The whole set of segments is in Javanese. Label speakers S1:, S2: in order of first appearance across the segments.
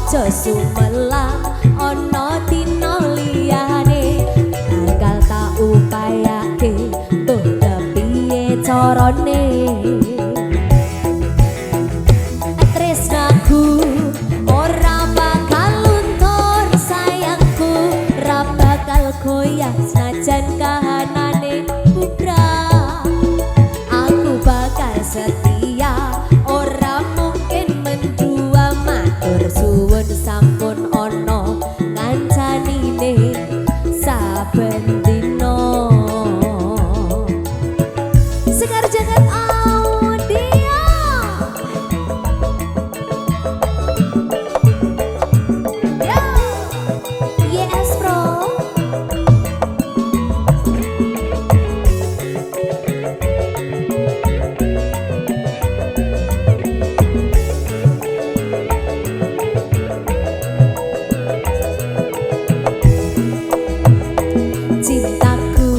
S1: ojo sumelang ana dina liyane bakal tak upayake mbuh kepiye carane tresnaku ora bakal luntur sayangku ora bakal goyah senajan kahanane bubrah aku bakal setia ora mungkin mendua matur suwun sampun ana ngancanine saben dina Sekar Jagat Audio Yes bro cintaku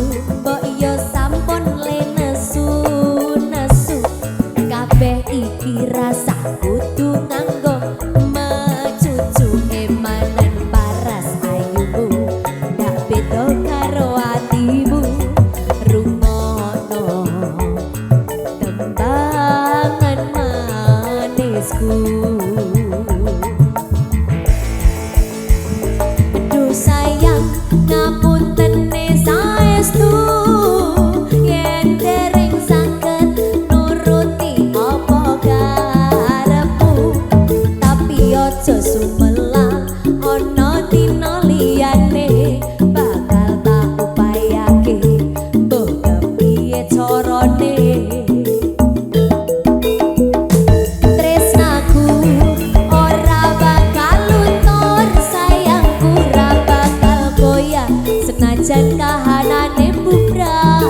S1: mbok yo sampun le nesu kabeh iki rasa kudu nganggo mecucu emanan paras ayumu ndak beda karo atimu rungono tembangan manisku aduh sayang ngapunten saestu yen dereng saged nuruti apa karepmu tapi aja sumelang ana dina liyane bakal tak upayake mbuh kepiye carane tresnaku ora bakal luntur sayangku ora bakal goyah senajan kahanane bubrah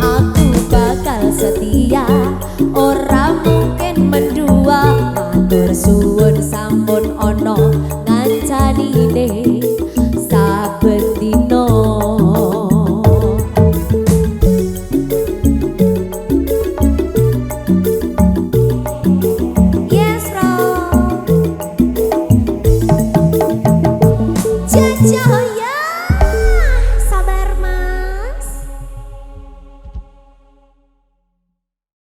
S1: aku bakal setia ora mungkin mendua matur suwun sampun ana ngancanine